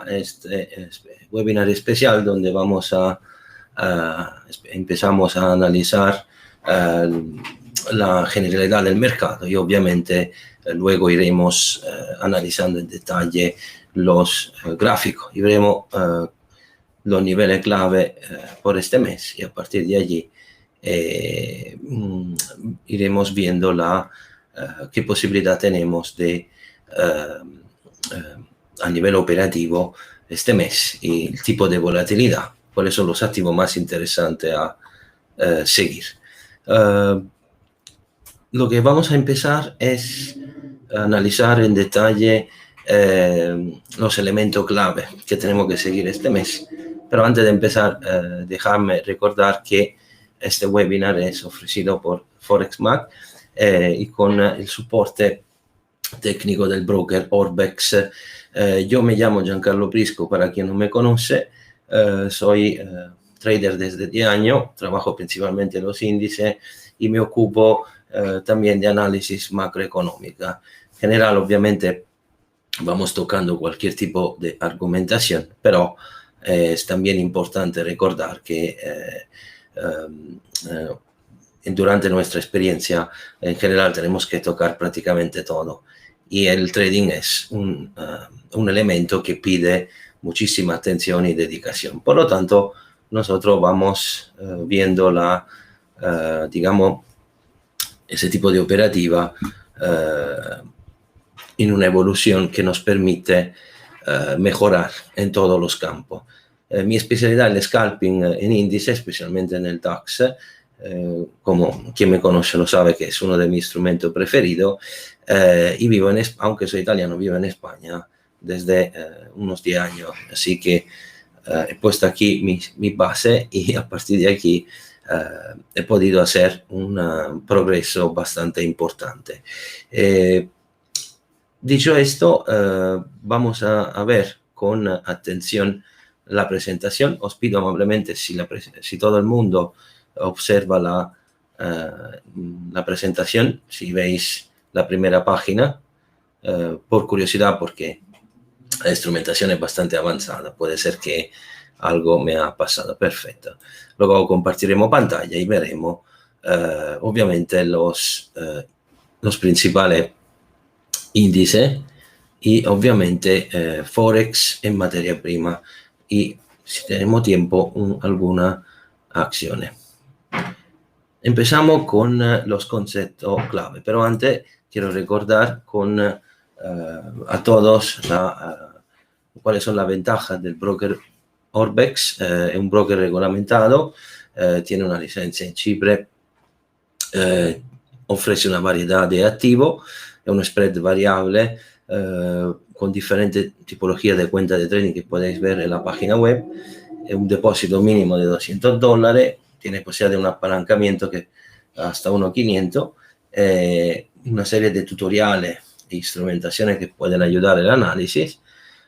este webinar especial donde empezamos a analizar la generalidad del mercado y obviamente luego iremos analizando en detalle los gráficos y veremos los niveles clave por este mes y a partir de allí iremos viendo qué posibilidad tenemos de a nivel operativo este mes y el tipo de volatilidad, cuáles son los activos más interesantes a seguir. Lo que vamos a empezar es analizar en detalle los elementos clave que tenemos que seguir este mes. Pero antes de empezar, dejadme recordar que este webinar es ofrecido por ForexMag y con el soporte técnico del broker Orbex. Yo me llamo Giancarlo Prisco, para quien no me conoce. Soy trader desde 10 años, trabajo principalmente en los índices y me ocupo también de análisis macroeconómica. En general, obviamente, vamos tocando cualquier tipo de argumentación, pero es también importante recordar que durante nuestra experiencia, en general, tenemos que tocar prácticamente todo. Y el trading es un elemento que pide muchísima atención y dedicación. Por lo tanto, nosotros vamos viendo digamos, ese tipo de operativa en una evolución que nos permite mejorar en todos los campos. Mi especialidad es el scalping en índice, especialmente en el DAX. Como quien me conoce lo sabe que es uno de mis instrumentos preferidos y vivo aunque soy italiano, vivo en España desde unos 10 años, así que he puesto aquí mi base y a partir de aquí he podido hacer un progreso bastante importante. Dicho esto, vamos a ver con atención la presentación. Os pido amablemente si todo el mundo observa la presentación, si veis la primera página, por curiosidad, porque la instrumentación es bastante avanzada, puede ser que algo me ha pasado. Perfecto. Luego compartiremos pantalla y veremos obviamente los principales índices y obviamente Forex en materia prima y, si tenemos tiempo, alguna acciones. Empezamos con los conceptos clave, pero antes quiero recordar a todos cuáles son las ventajas del broker Orbex. Es un broker reglamentado, tiene una licencia en Chipre, ofrece una variedad de activos, es un spread variable con diferentes tipologías de cuenta de trading que podéis ver en la página web. Es un depósito mínimo de $200, tiene posibilidad de un apalancamiento que hasta 1.500, una serie de tutoriales e instrumentaciones que pueden ayudar el análisis,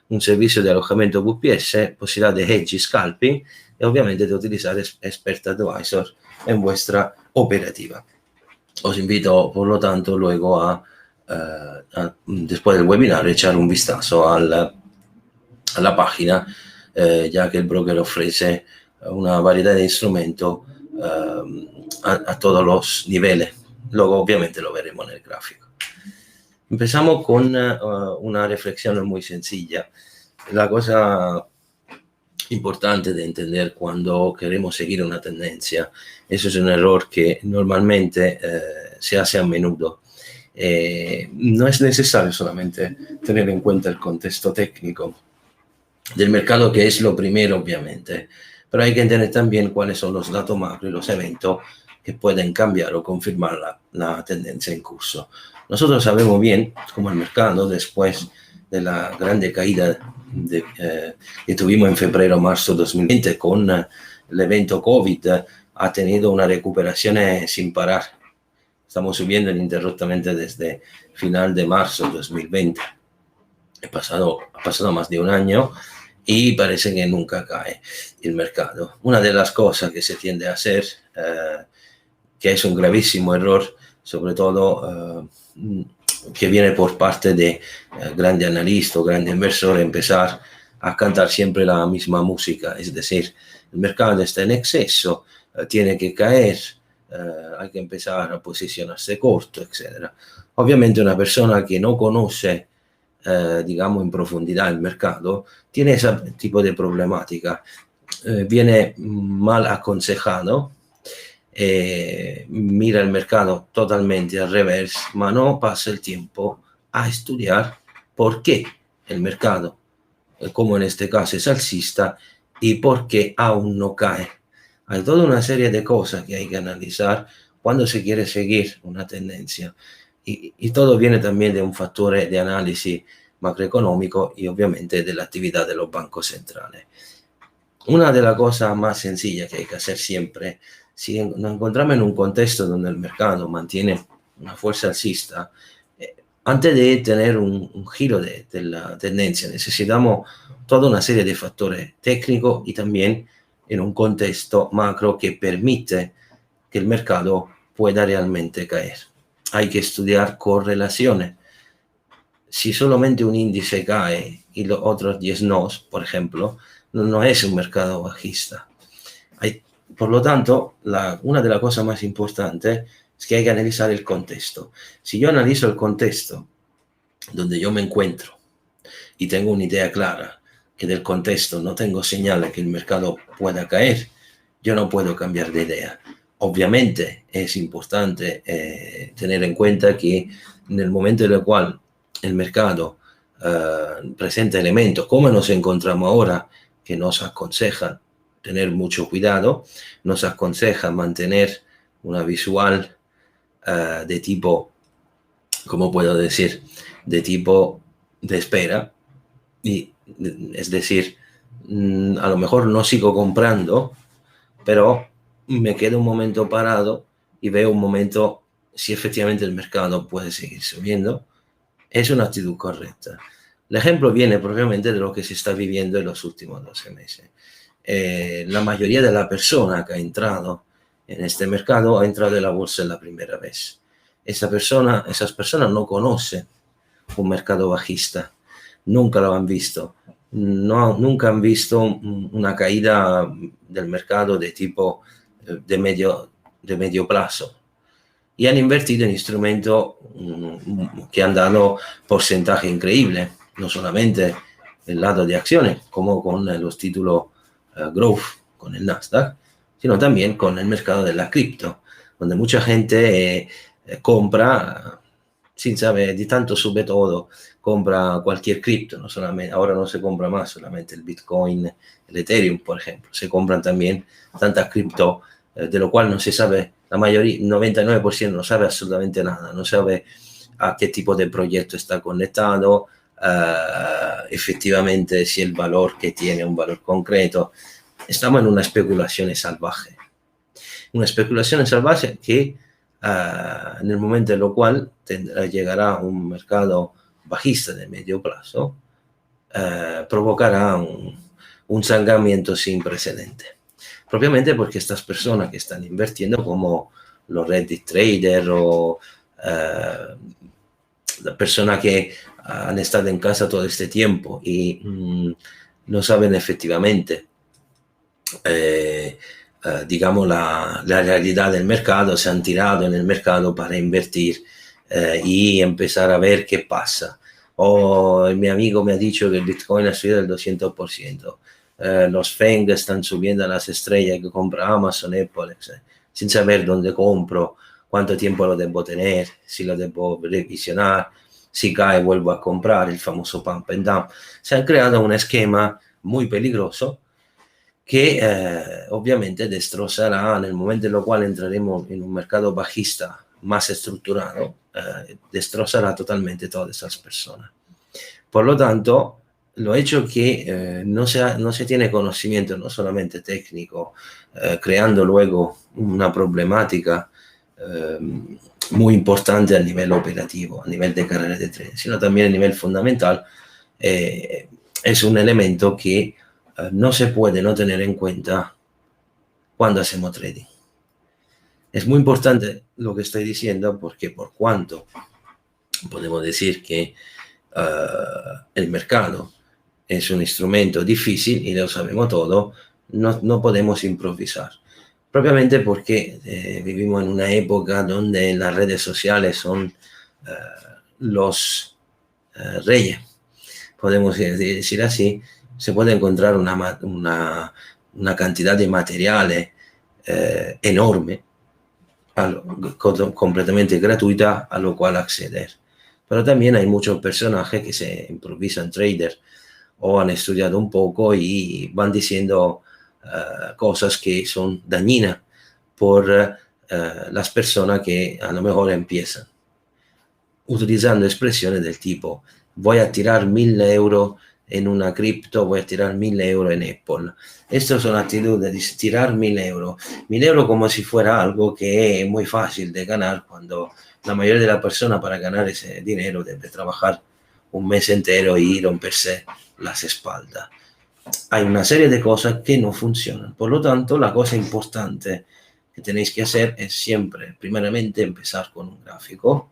un servicio de alojamiento VPS, posibilidad de hedge y scalping y obviamente de utilizar Expert Advisor en vuestra operativa. Os invito, por lo tanto, luego después del webinar, echar un vistazo a la página, ya que el broker ofrece una variedad de instrumentos a todos los niveles. Luego, obviamente, lo veremos en el gráfico. Empezamos con una reflexión muy sencilla. La cosa importante de entender cuando queremos seguir una tendencia, eso es un error que normalmente se hace a menudo. No es necesario solamente tener en cuenta el contexto técnico del mercado, que es lo primero, obviamente, pero hay que entender también cuáles son los datos macro y los eventos que pueden cambiar o confirmar la tendencia en curso. Nosotros sabemos bien cómo el mercado, después de la grande caída que tuvimos en febrero-marzo 2020 con el evento COVID, ha tenido una recuperación sin parar. Estamos subiendo ininterrumpidamente desde final de marzo 2020. Ha pasado más de un año y parece que nunca cae el mercado. Una de las cosas que se tiende a hacer, que es un gravísimo error, sobre todo que viene por parte de grandes analistas o grandes inversores, empezar a cantar siempre la misma música, es decir, el mercado está en exceso, tiene que caer, hay que empezar a posicionarse corto, etc. Obviamente una persona que no conoce, digamos, en profundidad el mercado, tiene ese tipo de problemática, viene mal aconsejado, mira el mercado totalmente al revés, ma no pasa el tiempo a estudiar por qué el mercado, como en este caso es alcista, y por qué aún no cae. Hay toda una serie de cosas que hay que analizar cuando se quiere seguir una tendencia. Y todo viene también de un factor de análisis macroeconómico y obviamente de la actividad de los bancos centrales. Una de las cosas más sencillas que hay que hacer siempre, si nos encontramos en un contexto donde el mercado mantiene una fuerza alcista, antes de tener un giro de la tendencia, necesitamos toda una serie de factores técnicos y también en un contexto macro que permite que el mercado pueda realmente caer. Hay que estudiar correlaciones. Si solamente un índice cae y los otros 10 no, por ejemplo, no es un mercado bajista. Por lo tanto, una de las cosas más importantes es que hay que analizar el contexto. Si yo analizo el contexto donde yo me encuentro y tengo una idea clara que del contexto no tengo señales que el mercado pueda caer, yo no puedo cambiar de idea. Obviamente es importante tener en cuenta que en el momento en el cual el mercado presenta elementos como nos encontramos ahora, que nos aconsejan tener mucho cuidado, nos aconsejan mantener una visual de tipo, ¿cómo puedo decir? De tipo de espera, y es decir, a lo mejor no sigo comprando, pero me quedo un momento parado y veo un momento si efectivamente el mercado puede seguir subiendo. Es una actitud correcta. El ejemplo viene propiamente de lo que se está viviendo en los últimos 12 meses. La mayoría de la persona que ha entrado en este mercado ha entrado en la bolsa la primera vez. Esas personas no conocen un mercado bajista, nunca lo han visto, nunca han visto una caída del mercado de tipo de medio plazo y han invertido en instrumentos que han dado porcentaje increíble, no solamente el lado de acciones, como con los títulos growth, con el Nasdaq, sino también con el mercado de la cripto, donde mucha gente compra sin saber, de tanto sube todo, compra cualquier cripto, no solamente, ahora no se compra más solamente el Bitcoin, el Ethereum, por ejemplo, se compran también tantas cripto, de lo cual no se sabe, la mayoría, 99% no sabe absolutamente nada, no sabe a qué tipo de proyecto está conectado, efectivamente si el valor que tiene un valor concreto. Estamos en una especulación salvaje. Una especulación salvaje que en el momento en lo cual llegará un mercado bajista de medio plazo, provocará un sangramiento sin precedente. Propiamente porque estas personas que están invirtiendo, como los Reddit traders o las personas que han estado en casa todo este tiempo y no saben efectivamente digamos la realidad del mercado, se han tirado en el mercado para invertir y empezar a ver qué pasa. O mi amigo me ha dicho que el Bitcoin ha subido del 200%. Los FANG están subiendo a las estrellas que compra Amazon, Apple, etc. Sin saber dónde compro, cuánto tiempo lo debo tener, si lo debo revisionar, si cae vuelvo a comprar, el famoso pump and dump. Se ha creado un esquema muy peligroso que obviamente destrozará en el momento en el cual entraremos en un mercado bajista más estructurado, destrozará totalmente todas esas personas. Por lo tanto, lo hecho que no se tiene conocimiento, no solamente técnico, creando luego una problemática muy importante a nivel operativo, a nivel de carrera de trading, sino también a nivel fundamental, es un elemento que no se puede no tener en cuenta cuando hacemos trading. Es muy importante lo que estoy diciendo porque por cuanto podemos decir que el mercado es un instrumento difícil y lo sabemos todo, no podemos improvisar. Propiamente porque vivimos en una época donde las redes sociales son los reyes, podemos decir así. Se puede encontrar una cantidad de materiales enorme, completamente gratuita, a lo cual acceder. Pero también hay muchos personajes que se improvisan traders o han estudiado un poco y van diciendo cosas que son dañinas por las personas que a lo mejor empiezan, utilizando expresiones del tipo: voy a tirar 1.000 euros en una cripto, voy a tirar 1.000 euros en Apple. Estas son actitudes de tirar 1.000 euros. 1.000 euros como si fuera algo que es muy fácil de ganar, cuando la mayoría de las personas para ganar ese dinero debe trabajar un mes entero y romperse las espaldas. Hay una serie de cosas que no funcionan. Por lo tanto, la cosa importante que tenéis que hacer es siempre, primeramente, empezar con un gráfico,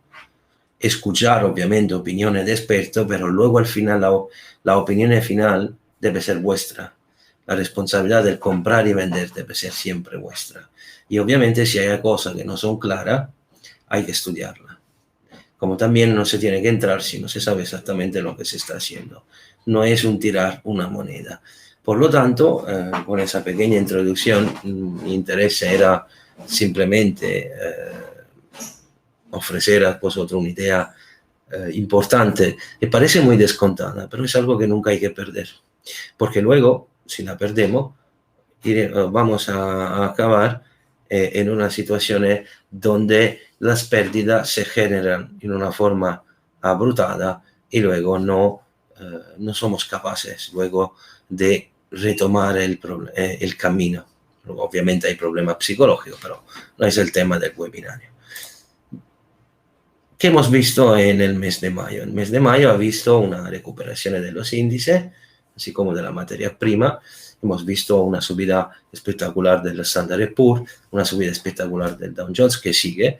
escuchar obviamente opiniones de expertos, pero luego al final la opinión final debe ser vuestra. La responsabilidad del comprar y vender debe ser siempre vuestra. Y obviamente si hay cosas que no son claras, hay que estudiarlas. Como también no se tiene que entrar si no se sabe exactamente lo que se está haciendo. No es un tirar una moneda. Por lo tanto, con esa pequeña introducción, mi interés era simplemente ofrecer a vosotros una idea importante, que parece muy descontada, pero es algo que nunca hay que perder. Porque luego, si la perdemos, vamos a acabar en una situación donde las pérdidas se generan en una forma abrutada y luego no somos capaces luego de retomar el camino. Obviamente hay problemas psicológicos, pero no es el tema del webinario. ¿Qué hemos visto en el mes de mayo? El mes de mayo ha visto una recuperación de los índices, así como de la materia prima. Hemos visto una subida espectacular del Standard & Poor's, una subida espectacular del Dow Jones que sigue,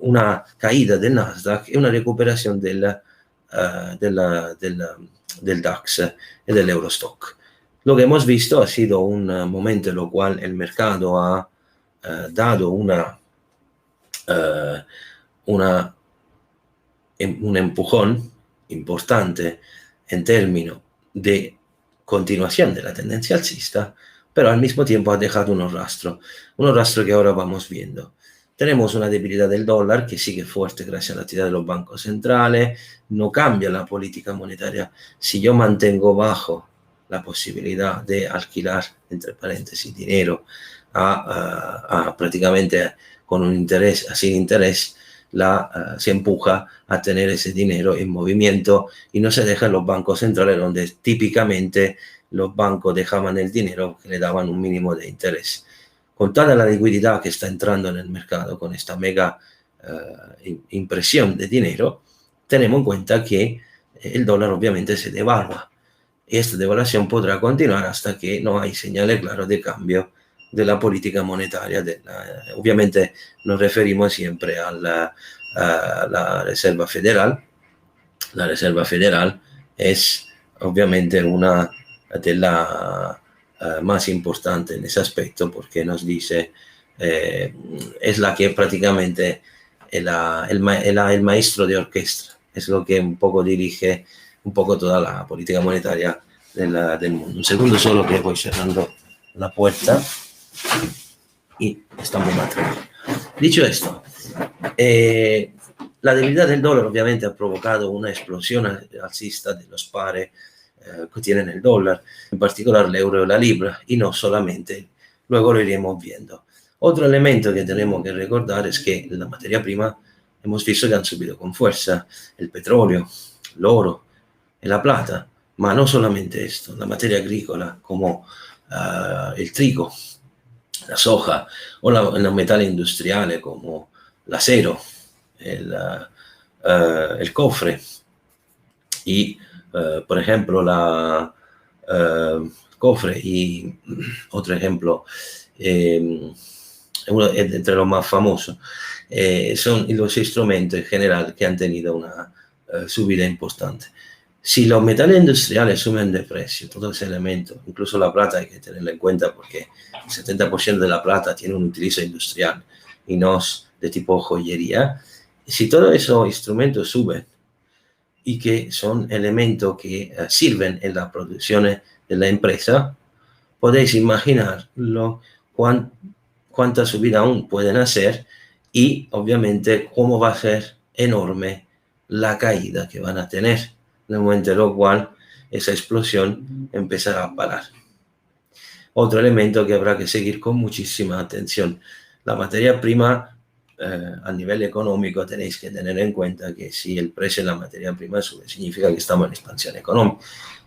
una caída del Nasdaq y una recuperación del DAX y del Eurostock. Lo que hemos visto ha sido un momento en el cual el mercado ha dado un empujón importante en términos de continuación de la tendencia alcista, pero al mismo tiempo ha dejado unos rastros que ahora vamos viendo. Tenemos una debilidad del dólar que sigue fuerte gracias a la actividad de los bancos centrales, no cambia la política monetaria. Si yo mantengo bajo la posibilidad de alquilar, entre paréntesis, dinero a prácticamente con un interés, sin interés, se empuja a tener ese dinero en movimiento y no se deja en los bancos centrales, donde típicamente los bancos dejaban el dinero que le daban un mínimo de interés. Con toda la liquididad que está entrando en el mercado, con esta mega impresión de dinero, tenemos en cuenta que el dólar obviamente se devalúa. Y esta devaluación podrá continuar hasta que no hay señales claras de cambio de la política monetaria. Obviamente nos referimos siempre a la Reserva Federal. La Reserva Federal es obviamente una de las más importantes en ese aspecto, porque nos dice, es la que prácticamente el maestro de orquesta, es lo que un poco dirige un poco toda la política monetaria del mundo. Un segundo solo que voy cerrando la puerta y estamos más tranquilos. Dicho esto, la debilidad del dólar obviamente ha provocado una explosión alcista de los pares que tienen el dólar, en particular el euro y la libra, y no solamente, luego lo iremos viendo. Otro elemento que tenemos que recordar es que la materia prima hemos visto que han subido con fuerza: el petróleo, el oro y la plata, ma no solamente esto, la materia agrícola como el trigo, la soja o los metales industriales como el acero, el cofre y, por ejemplo, el cofre y otro ejemplo, uno entre los más famosos, son los instrumentos en general que han tenido una subida importante. Si los metales industriales suben de precio, todo ese elemento, incluso la plata hay que tenerla en cuenta porque el 70% de la plata tiene un utilizo industrial y no es de tipo joyería. Si todos esos instrumentos suben y que son elementos que sirven en la producción de la empresa, podéis imaginar cuánta subida aún pueden hacer y obviamente cómo va a ser enorme la caída que van a tener, en el momento en lo cual esa explosión empezará a parar. Otro elemento que habrá que seguir con muchísima atención. La materia prima, a nivel económico, tenéis que tener en cuenta que si el precio de la materia prima sube, significa que estamos en expansión económica,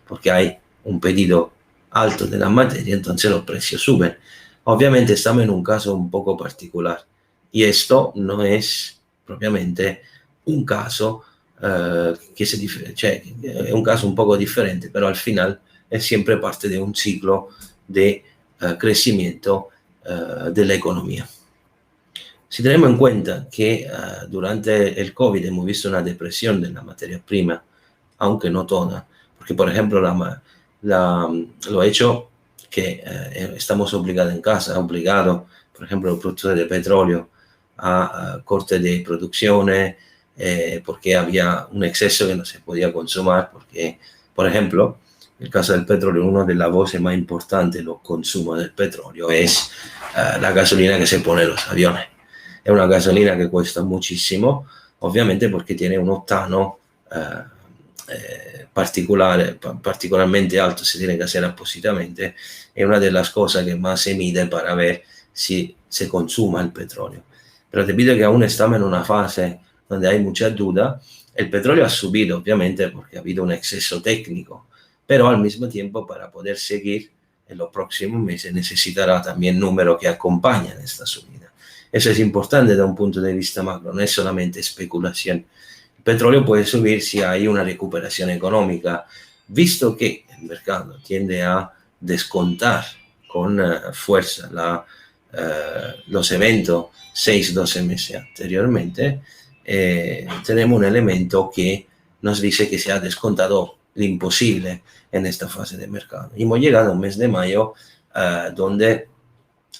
porque hay un pedido alto de la materia, entonces los precios suben. Obviamente estamos en un caso un poco particular y esto no es propiamente un caso es un caso un poco diferente, pero al final es siempre parte de un ciclo de crecimiento de la economía. Si tenemos en cuenta que durante el COVID hemos visto una depresión de la materia prima, aunque no toda, porque por ejemplo lo ha hecho que estamos obligados en casa, por ejemplo, los productores de petróleo a corte de producciones, porque había un exceso que no se podía consumir, porque, por ejemplo, en el caso del petróleo, una de las voces más importantes de los consumos del petróleo es la gasolina que se pone en los aviones. Es una gasolina que cuesta muchísimo, obviamente porque tiene un octano particularmente alto, se tiene que hacer apósitamente, es una de las cosas que más se mide para ver si se consuma el petróleo. Pero debido a que aún estamos en una fase donde hay mucha duda, el petróleo ha subido, obviamente, porque ha habido un exceso técnico, pero al mismo tiempo, para poder seguir en los próximos meses, necesitará también números que acompañen esta subida. Eso es importante desde un punto de vista macro, no es solamente especulación. El petróleo puede subir si hay una recuperación económica, visto que el mercado tiende a descontar con fuerza los eventos 6-12 meses anteriormente. Tenemos un elemento que nos dice que se ha descontado lo imposible en esta fase de mercado. Y hemos llegado a un mes de mayo donde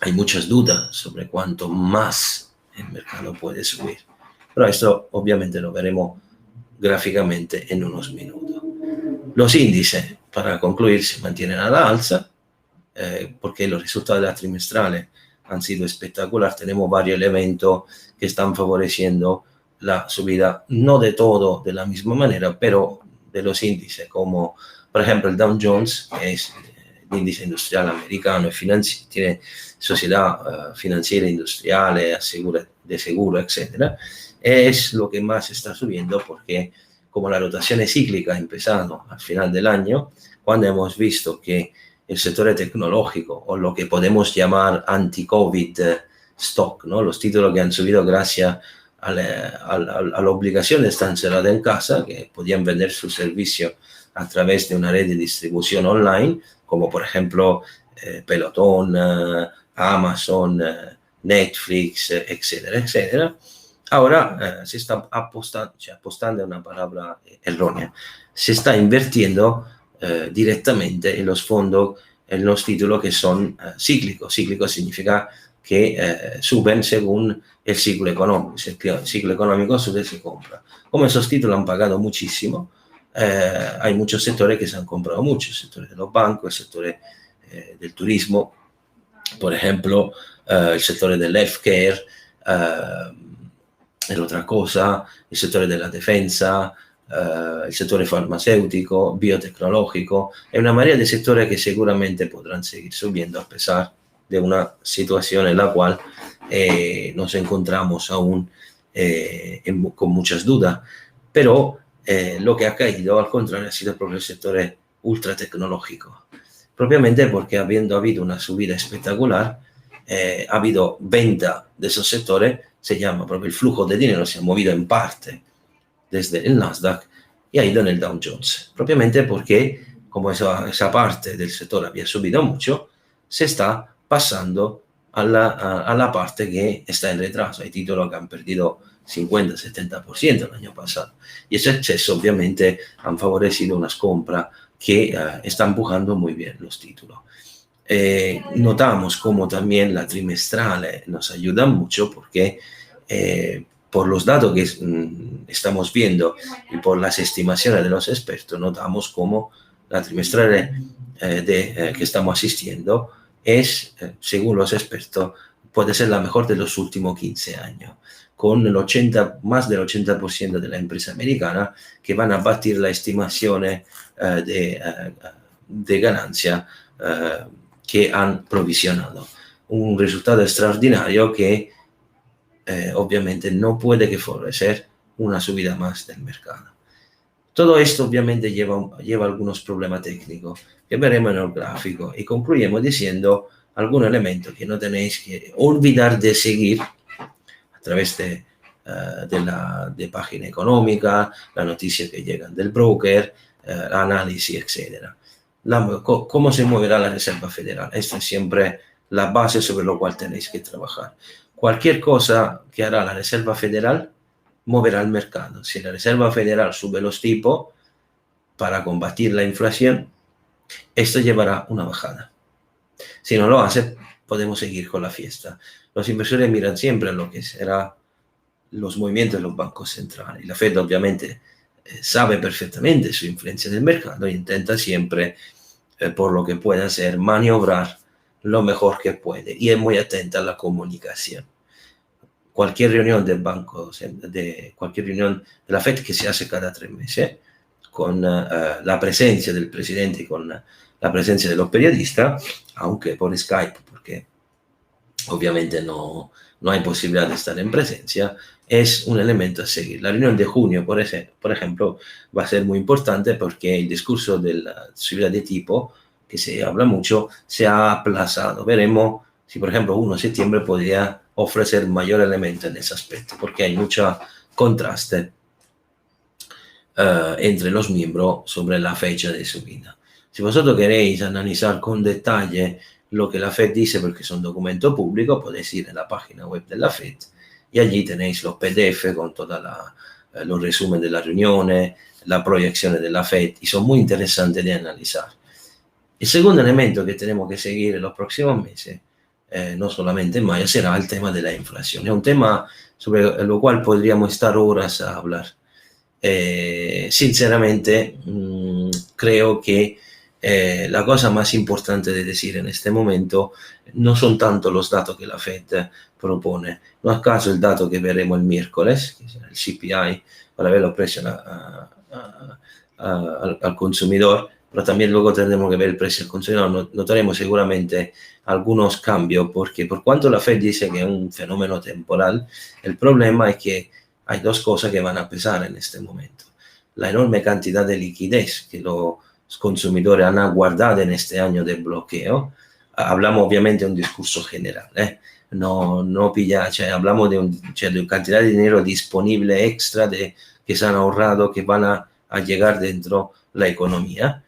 hay muchas dudas sobre cuánto más el mercado puede subir. Pero esto obviamente lo veremos gráficamente en unos minutos. Los índices, para concluir, se mantienen a la alza porque los resultados de las trimestrales han sido espectaculares. Tenemos varios elementos que están favoreciendo la subida, no de todo de la misma manera, pero de los índices, como por ejemplo el Dow Jones, que es el índice industrial americano y tiene sociedad financiera, industrial, de seguro, etc. Es lo que más está subiendo porque como la rotación es cíclica ha empezado al final del año, cuando hemos visto que el sector tecnológico o lo que podemos llamar anti-COVID stock, ¿no? Los títulos que han subido gracias a la obligación de estar encerrada en casa, que podían vender su servicio a través de una red de distribución online, como por ejemplo Peloton, Amazon, Netflix, etcétera, etcétera. Ahora se está apostando, una palabra errónea, se está invirtiendo directamente en los fondos, en los títulos que son cíclicos. Cíclico significa que suben según el ciclo económico. Si el ciclo económico sube, se compra. Como esos títulos han pagado muchísimo, hay muchos sectores que se han comprado mucho, el sector de los bancos, el sector del turismo, por ejemplo, el sector del healthcare, es otra cosa, el sector de la defensa, el sector farmacéutico, biotecnológico, hay una marea de sectores que seguramente podrán seguir subiendo a pesar de una situación en la cual nos encontramos aún con muchas dudas. Pero lo que ha caído, al contrario, ha sido proprio el sector ultra tecnológico, propiamente porque habiendo habido una subida espectacular, ha habido venta de esos sectores, se llama proprio el flujo de dinero, se ha movido en parte desde el Nasdaq y ha ido en el Dow Jones, propiamente porque como esa parte del sector había subido mucho, se está pasando a la parte que está en retraso. Hay títulos que han perdido 50-70% el año pasado. Y ese exceso obviamente han favorecido unas compras que están empujando muy bien los títulos. Notamos como también la trimestral nos ayuda mucho porque por los datos que estamos viendo y por las estimaciones de los expertos, notamos como la trimestral que estamos asistiendo es, según los expertos, puede ser la mejor de los últimos 15 años, con más del 80% de la empresa americana que van a batir la estimación de ganancia que han provisionado. Un resultado extraordinario que obviamente no puede que favorecer una subida más del mercado. Todo esto obviamente lleva algunos problemas técnicos que veremos en el gráfico y concluyemos diciendo algún elemento que no tenéis que olvidar de seguir a través de página económica, la noticia que llegan del broker, análisis, etc. ¿Cómo se moverá la Reserva Federal? Esta es siempre la base sobre la cual tenéis que trabajar. Cualquier cosa que hará la Reserva Federal moverá el mercado. Si la Reserva Federal sube los tipos para combatir la inflación, esto llevará una bajada. Si no lo hace, podemos seguir con la fiesta. Los inversores miran siempre lo que será los movimientos de los bancos centrales. La Fed obviamente sabe perfectamente su influencia del mercado e intenta siempre, por lo que pueda hacer, maniobrar lo mejor que puede y es muy atenta a la comunicación. Cualquier reunión del banco, cualquier reunión de la Fed que se hace cada 3 meses, con la presencia del presidente y con la presencia de los periodistas, aunque por Skype, porque obviamente no hay posibilidad de estar en presencia, es un elemento a seguir. La reunión de junio, por ejemplo, va a ser muy importante porque el discurso de la subida de tipo, que se habla mucho, se ha aplazado. Veremos si, por ejemplo, 1 de septiembre podría ofrecer mayor elemento en ese aspecto, porque hay mucho contraste entre los miembros sobre la fecha de subida. Si vosotros queréis analizar con detalle lo que la Fed dice, porque es un documento público, podéis ir a la página web de la Fed y allí tenéis los PDF con todos los resúmenes de las reuniones, las proyecciones de la Fed, y son muy interesantes de analizar. El segundo elemento que tenemos que seguir en los próximos meses, no solamente en mayo, será el tema de la inflación. Es un tema sobre lo cual podríamos estar horas a hablar. Sinceramente, creo que la cosa más importante de decir en este momento no son tanto los datos que la Fed propone. No a caso el dato que veremos el miércoles, que será el CPI, para ver los precios al consumidor, pero también luego tendremos que ver el precio al consumidor. Notaremos seguramente algunos cambios, porque por cuanto la Fed dice que es un fenómeno temporal, el problema es que hay dos cosas que van a pesar en este momento. La enorme cantidad de liquidez que los consumidores han guardado en este año de bloqueo. Hablamos obviamente de un discurso general, no pilla, hablamos de una cantidad de dinero disponible extra que se han ahorrado, que van a llegar dentro la economía.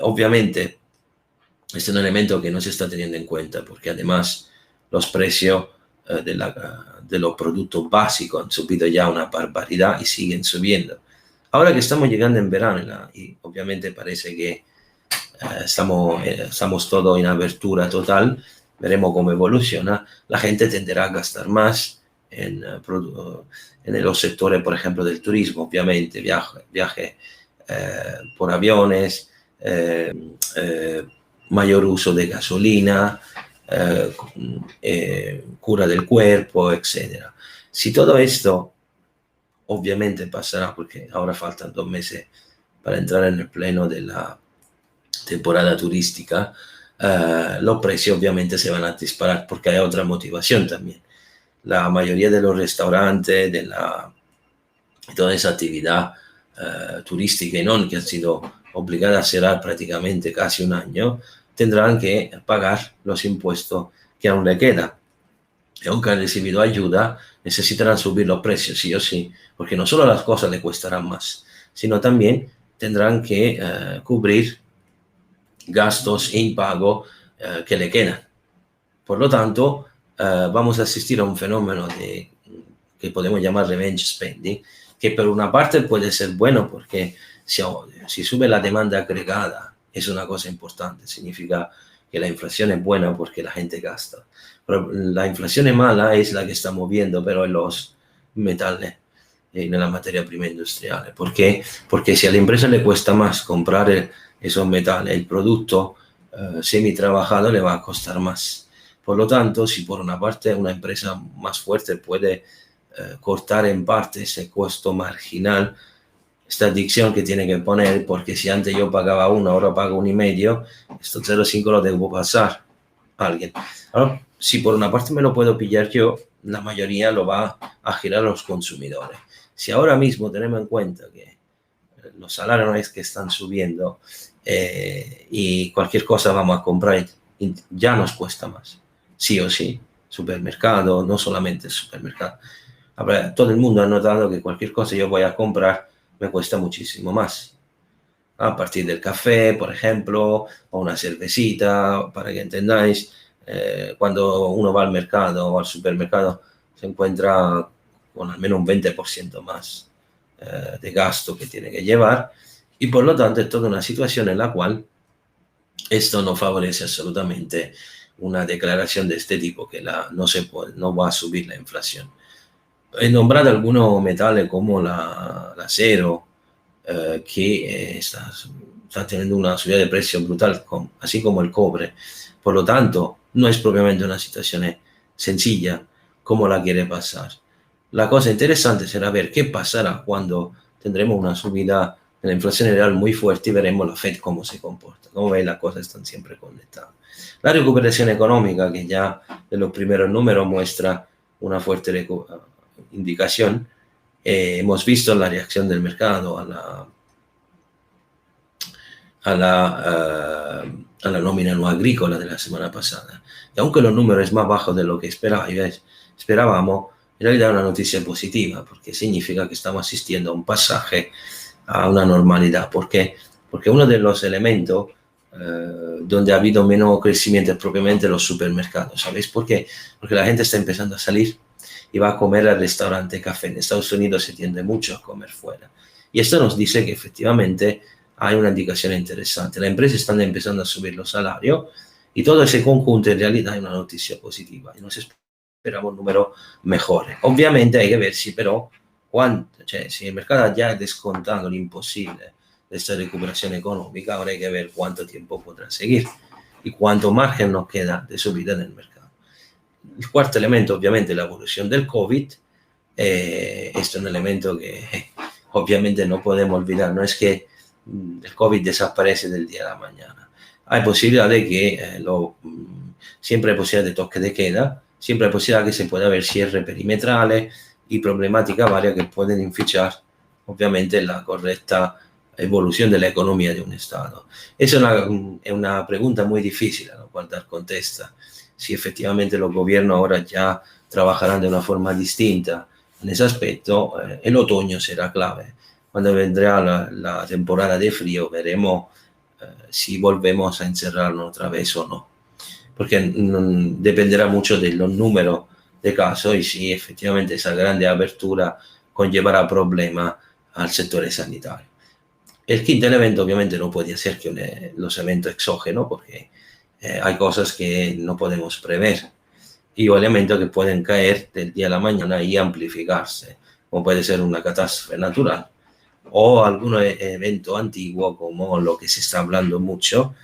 Obviamente, este es un elemento que no se está teniendo en cuenta, porque además los precios de los productos básicos han subido ya una barbaridad y siguen subiendo. Ahora que estamos llegando en verano y obviamente parece que estamos todos en abertura total, veremos cómo evoluciona, la gente tenderá a gastar más en los sectores, por ejemplo, del turismo, obviamente, viaje por aviones, mayor uso de gasolina, cura del cuerpo, etc. Si todo esto obviamente pasará, porque ahora faltan 2 meses para entrar en el pleno de la temporada turística, los precios obviamente se van a disparar porque hay otra motivación también. La mayoría de los restaurantes, de toda esa actividad turística y no, que han sido obligadas a cerrar prácticamente casi un año, tendrán que pagar los impuestos que aún le quedan. Y aunque han recibido ayuda, necesitarán subir los precios, sí o sí, porque no solo las cosas le costarán más, sino también tendrán que cubrir gastos e impago que le quedan. Por lo tanto, vamos a asistir a un fenómeno que podemos llamar revenge spending, que por una parte puede ser bueno porque si sube la demanda agregada, es una cosa importante, significa que la inflación es buena porque la gente gasta. Pero la inflación mala es la que está moviendo pero en los metales y en la materia prima industrial. ¿Por qué? Porque si a la empresa le cuesta más comprar esos metales, el producto semi-trabajado le va a costar más. Por lo tanto, si por una parte una empresa más fuerte puede cortar en parte ese costo marginal, esta adicción que tiene que poner, porque si antes yo pagaba 1, ahora pago 1,5, esto 0,5 lo debo pasar a alguien. Ahora, si por una parte me lo puedo pillar yo, la mayoría lo va a girar a los consumidores. Si ahora mismo tenemos en cuenta que los salarios no es que están subiendo y cualquier cosa vamos a comprar ya nos cuesta más, sí o sí, supermercado, no solamente el supermercado. Ahora, todo el mundo ha notado que cualquier cosa yo voy a comprar me cuesta muchísimo más. A partir del café, por ejemplo, o una cervecita, para que entendáis, cuando uno va al mercado o al supermercado se encuentra con al menos un 20% más de gasto que tiene que llevar y por lo tanto es toda una situación en la cual esto no favorece absolutamente una declaración de este tipo que no va a subir la inflación. He nombrado algunos metales como el acero, que está teniendo una subida de precio brutal, así como el cobre. Por lo tanto, no es propiamente una situación sencilla como la quiere pasar. La cosa interesante será ver qué pasará cuando tendremos una subida de la inflación real muy fuerte y veremos la Fed cómo se comporta. Como veis, las cosas están siempre conectadas. La recuperación económica, que ya de los primeros números muestra una fuerte indicación, hemos visto la reacción del mercado a la nómina no agrícola de la semana pasada. Y aunque los números es más bajos de lo que esperábamos, en realidad es una noticia positiva, porque significa que estamos asistiendo a un pasaje a una normalidad. ¿Por qué? Porque uno de los elementos donde ha habido menos crecimiento es propiamente los supermercados. ¿Sabéis por qué? Porque la gente está empezando a salir y va a comer al restaurante, café. En Estados Unidos se tiende mucho a comer fuera. Y esto nos dice que efectivamente hay una indicación interesante. Las empresas están empezando a subir los salarios y todo ese conjunto en realidad es una noticia positiva. Y nos esperamos números mejores. Obviamente hay que ver si pero si el mercado ya ha descontado lo imposible de esta recuperación económica, ahora hay que ver cuánto tiempo podrá seguir y cuánto margen nos queda de subida en el mercado. El cuarto elemento, obviamente, la evolución del COVID. Este es un elemento que obviamente no podemos olvidar. No es que el COVID desaparece del día a la mañana. Hay posibilidad de que siempre hay posibilidad de toque de queda, siempre hay posibilidad que se pueda ver cierres perimetrales y problemáticas varias que pueden inficiar, obviamente, la correcta evolución de la economía de un Estado. Esa es una pregunta muy difícil a la cual dar contesta. Si efectivamente los gobiernos ahora ya trabajarán de una forma distinta en ese aspecto, el otoño será clave. Cuando vendrá la temporada de frío, veremos si volvemos a encerrarnos otra vez o no. Porque dependerá mucho de los números de casos y si efectivamente esa grande apertura conllevará problemas al sector sanitario. El quinto elemento obviamente no puede ser que los eventos exógenos, porque hay cosas que no podemos prever y elementos que pueden caer del día a la mañana y amplificarse, como puede ser una catástrofe natural o algún evento antiguo como lo que se está hablando mucho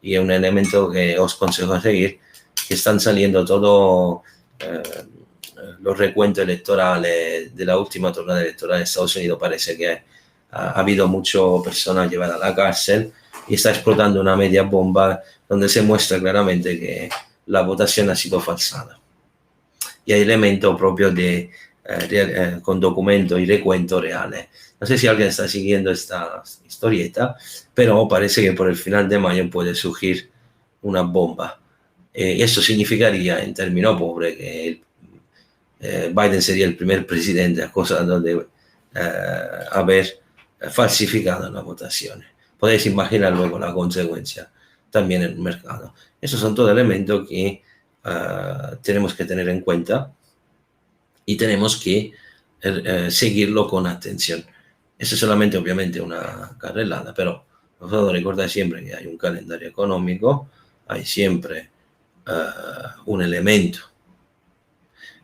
y es un elemento que os consejo seguir, que están saliendo todos los recuentos electorales de la última jornada electoral en Estados Unidos. Parece que ha habido muchas personas llevadas a la cárcel y está explotando una media bomba donde se muestra claramente que la votación ha sido falsada. Y hay elementos propios con documentos y recuentos reales. No sé si alguien está siguiendo esta historieta, pero parece que por el final de mayo puede surgir una bomba. Eso significaría, en términos pobres, que Biden sería el primer presidente acusado de haber falsificado las votaciones. Podéis imaginar luego la consecuencia también en el mercado. Esos son todos elementos que tenemos que tener en cuenta y tenemos que seguirlo con atención. Eso es solamente obviamente una carrelada, pero nosotros recordar siempre que hay un calendario económico, hay siempre un elemento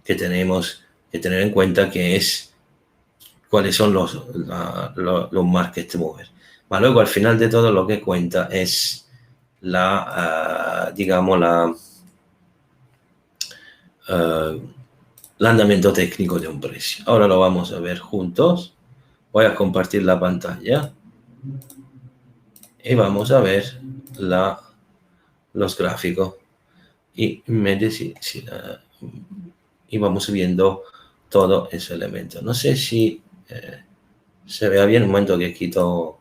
que tenemos que tener en cuenta, que es cuáles son los market movers. Pero luego al final de todo lo que cuenta es digamos, el andamiento técnico de un precio. Ahora lo vamos a ver juntos. Voy a compartir la pantalla y vamos a ver los gráficos y y vamos viendo todo ese elemento. No sé si se vea bien. Un momento que quito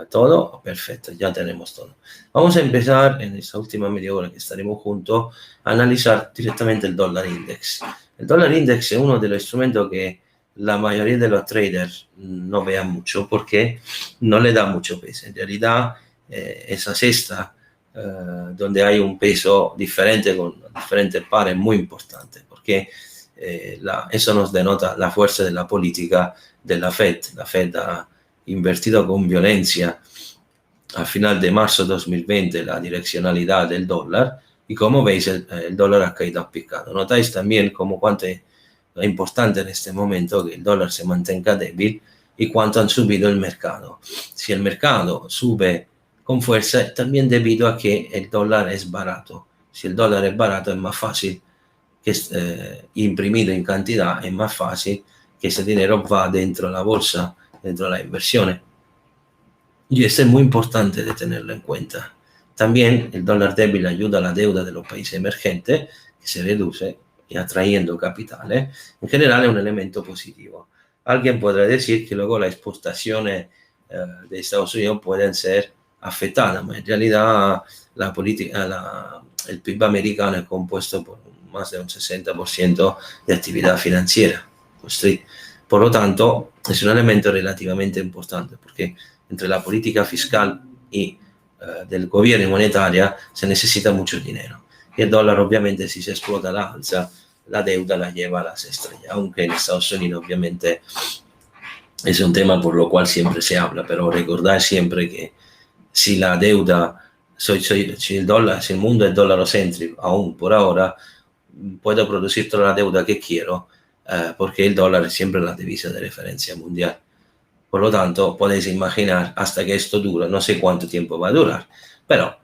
todo. Perfecto, ya tenemos todo. Vamos a empezar en esta última media hora que estaremos juntos a analizar directamente el dólar index. El dólar index es uno de los instrumentos que la mayoría de los traders no vean mucho porque no le da mucho peso. En realidad, esa cesta donde hay un peso diferente con diferentes pares muy importante, porque eso nos denota la fuerza de la política de la Fed. La Fed ha invertido con violencia a final de marzo 2020 la direccionalidad del dólar y como veis el dólar ha caído a picado. Notáis también como cuánto es importante en este momento que el dólar se mantenga débil y cuánto han subido el mercado. Si el mercado sube con fuerza, también debido a que el dólar es barato. Si el dólar es barato es más fácil que imprimido en cantidad, es más fácil que ese dinero va dentro la bolsa, dentro de las inversiones. Y esto es muy importante de tenerlo en cuenta. También el dólar débil ayuda a la deuda de los países emergentes, que se reduce y atrayendo capitales. En general es un elemento positivo. Alguien podrá decir que luego las exportaciones de Estados Unidos pueden ser afectadas, pero en realidad el PIB americano es compuesto por más de un 60% de actividad financiera. Por lo tanto, es un elemento relativamente importante porque entre la política fiscal y del gobierno y monetaria se necesita mucho dinero. Y el dólar, obviamente, si se explota la alza, la deuda la lleva a las estrellas, aunque en Estados Unidos, obviamente, es un tema por lo cual siempre se habla, pero recordad siempre que si la deuda, si el mundo es dolarocéntrico, aún por ahora, puedo producir toda la deuda que quiero, porque el dólar es siempre la divisa de referencia mundial. Por lo tanto, podéis imaginar hasta que esto dura, no sé cuánto tiempo va a durar, pero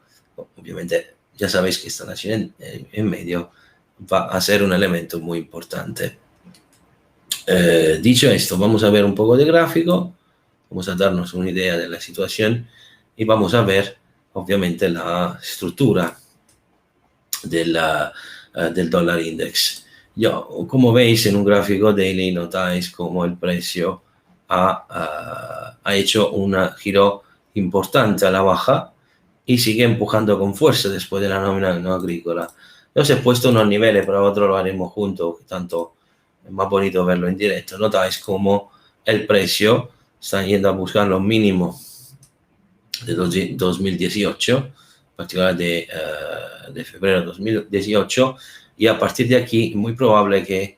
obviamente ya sabéis que esta nación en medio va a ser un elemento muy importante. Dicho esto, vamos a ver un poco de gráfico, vamos a darnos una idea de la situación y vamos a ver obviamente la estructura del dólar index. Como veis en un gráfico daily, notáis como el precio ha hecho un giro importante a la baja y sigue empujando con fuerza después de la nómina no agrícola. Yo os he puesto unos niveles, pero otros lo haremos juntos, que tanto es más bonito verlo en directo. Notáis como el precio está yendo a buscar los mínimos de 2018, en particular de febrero de 2018, y a partir de aquí es muy probable que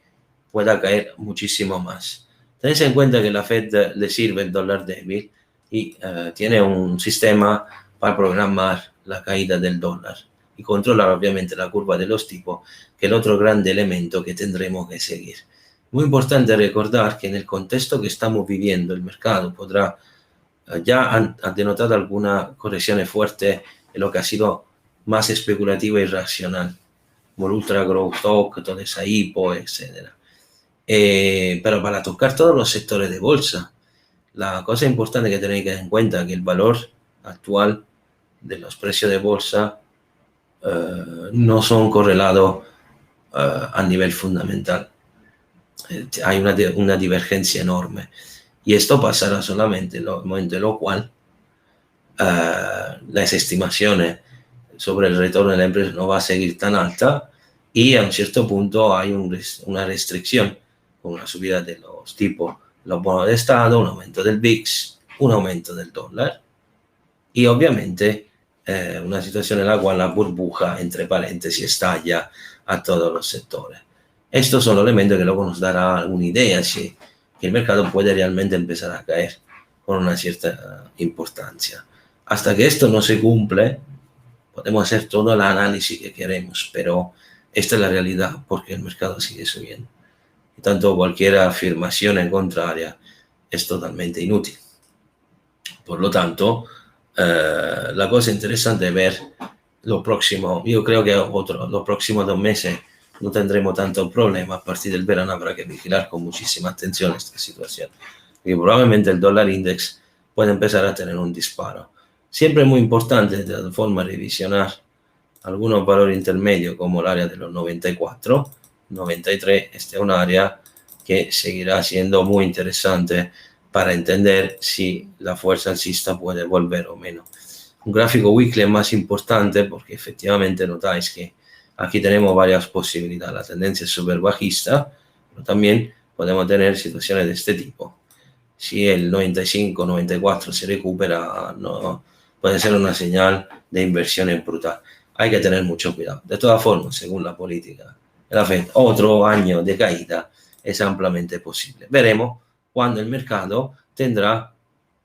pueda caer muchísimo más. Tenéis en cuenta que la Fed le sirve el dólar débil y tiene un sistema para programar la caída del dólar y controlar obviamente la curva de los tipos, que es el otro grande elemento que tendremos que seguir. Muy importante recordar que en el contexto que estamos viviendo, el mercado podrá ya ha denotado alguna corrección fuerte en lo que ha sido más especulativo y racional, como el Ultra Growth Stock, toda esa IPO, etc. Pero para tocar todos los sectores de bolsa, la cosa importante que tenéis que tener en cuenta es que el valor actual de los precios de bolsa no son correlados a nivel fundamental. Hay una divergencia enorme. Y esto pasará solamente en el momento en lo cual las estimaciones sobre el retorno de la empresa no va a seguir tan alta y a un cierto punto hay una restricción con una subida de los tipos, los bonos de Estado, un aumento del VIX, un aumento del dólar y obviamente una situación en la cual la burbuja, entre paréntesis, estalla a todos los sectores. Estos son los elementos que luego nos dará alguna idea si que el mercado puede realmente empezar a caer con una cierta importancia. Hasta que esto no se cumple, podemos hacer todo el análisis que queremos, pero esta es la realidad porque el mercado sigue subiendo. Y tanto cualquier afirmación en contraria es totalmente inútil. Por lo tanto, la cosa interesante es ver lo próximo. Yo creo que los próximos 2 meses no tendremos tanto problema. A partir del verano habrá que vigilar con muchísima atención esta situación. Porque probablemente el dólar index puede empezar a tener un disparo. Siempre es muy importante, de todas formas, revisionar algunos valores intermedios como el área de los 94, 93. Este es un área que seguirá siendo muy interesante para entender si la fuerza alcista puede volver o menos. Un gráfico weekly es más importante porque efectivamente notáis que aquí tenemos varias posibilidades. La tendencia es súper bajista, pero también podemos tener situaciones de este tipo. Si el 95, 94 se recupera, no, puede ser una señal de inversión en brutal. Hay que tener mucho cuidado. De todas formas, según la política de la Fed, otro año de caída es ampliamente posible. Veremos cuando el mercado tendrá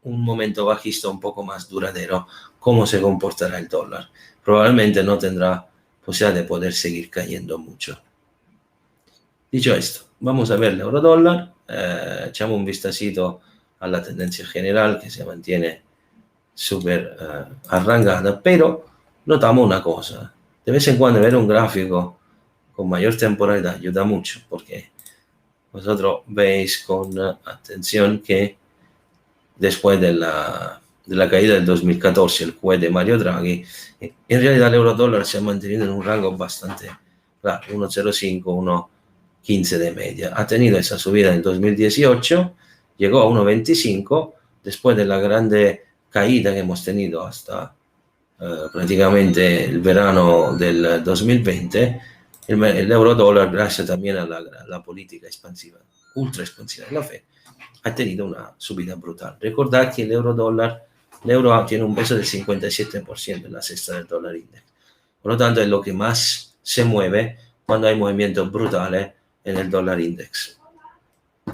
un momento bajista un poco más duradero, cómo se comportará el dólar. Probablemente no tendrá posibilidad de poder seguir cayendo mucho. Dicho esto, vamos a ver el euro dólar. Echamos un vistacito a la tendencia general que se mantiene súper arrancada, pero notamos una cosa. De vez en cuando ver un gráfico con mayor temporalidad ayuda mucho porque vosotros veis con atención que después de la caída del 2014, el QE de Mario Draghi, en realidad el euro dólar se ha mantenido en un rango bastante claro, 1,05, 1,15 de media. Ha tenido esa subida en 2018, llegó a 1,25, después de la grande caída que hemos tenido hasta prácticamente el verano del 2020, el euro dólar, gracias también a la política expansiva, ultra expansiva de la Fed, ha tenido una subida brutal. Recordad que el euro tiene un peso del 57% en la cesta del dólar index. Por lo tanto, es lo que más se mueve cuando hay movimientos brutales en el dólar index.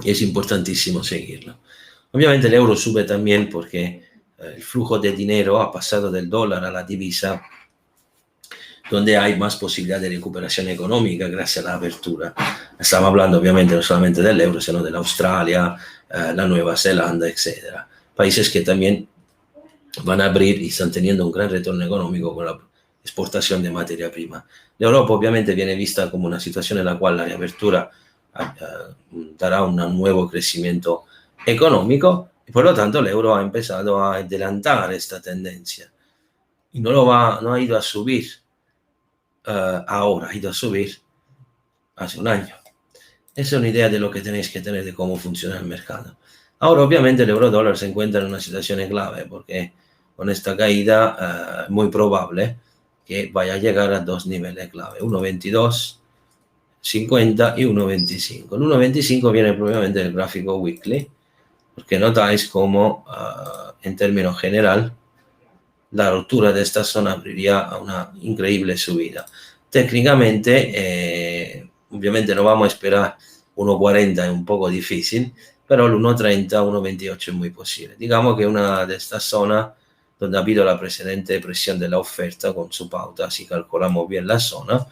Y es importantísimo seguirlo. Obviamente el euro sube también porque el flujo de dinero ha pasado del dólar a la divisa, donde hay más posibilidad de recuperación económica gracias a la apertura. Estamos hablando obviamente no solamente del euro, sino de la Australia, la Nueva Zelanda, etc. Países que también van a abrir y están teniendo un gran retorno económico con la exportación de materia prima. La Europa obviamente viene vista como una situación en la cual la reapertura dará un nuevo crecimiento económico y por lo tanto el euro ha empezado a adelantar esta tendencia y no ha ido a subir ahora, ha ido a subir hace un año. Esa es una idea de lo que tenéis que tener de cómo funciona el mercado. Ahora, obviamente, el euro dólar se encuentra en una situación clave porque con esta caída es muy probable que vaya a llegar a 2 niveles clave, 1,2250 y 1,25. El 1,25 viene probablemente del gráfico weekly, porque notáis cómo, en términos general, la ruptura de esta zona abriría a una increíble subida. Técnicamente, obviamente no vamos a esperar 1,40, es un poco difícil, pero el 1,30, 1,28 es muy posible. Digamos que una de estas zonas donde ha habido la precedente presión de la oferta con su pauta, si calculamos bien la zona,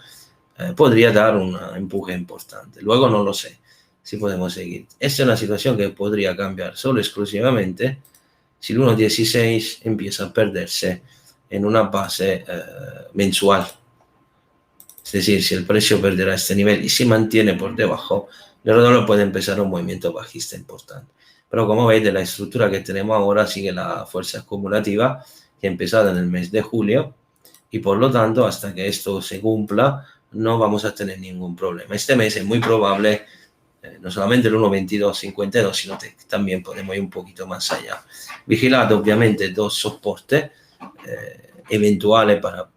podría dar un empuje importante. Luego no lo sé si podemos seguir. Esta es una situación que podría cambiar solo exclusivamente si el 1,16 empieza a perderse en una base mensual. Es decir, si el precio perderá este nivel y se mantiene por debajo, el euro puede empezar un movimiento bajista importante. Pero como veis, de la estructura que tenemos ahora sigue la fuerza acumulativa que ha empezado en el mes de julio y por lo tanto, hasta que esto se cumpla, no vamos a tener ningún problema. Este mes es muy probable no solamente el 1,2252, sino que también podemos ir un poquito más allá. Vigilad obviamente 2 soportes eventuales para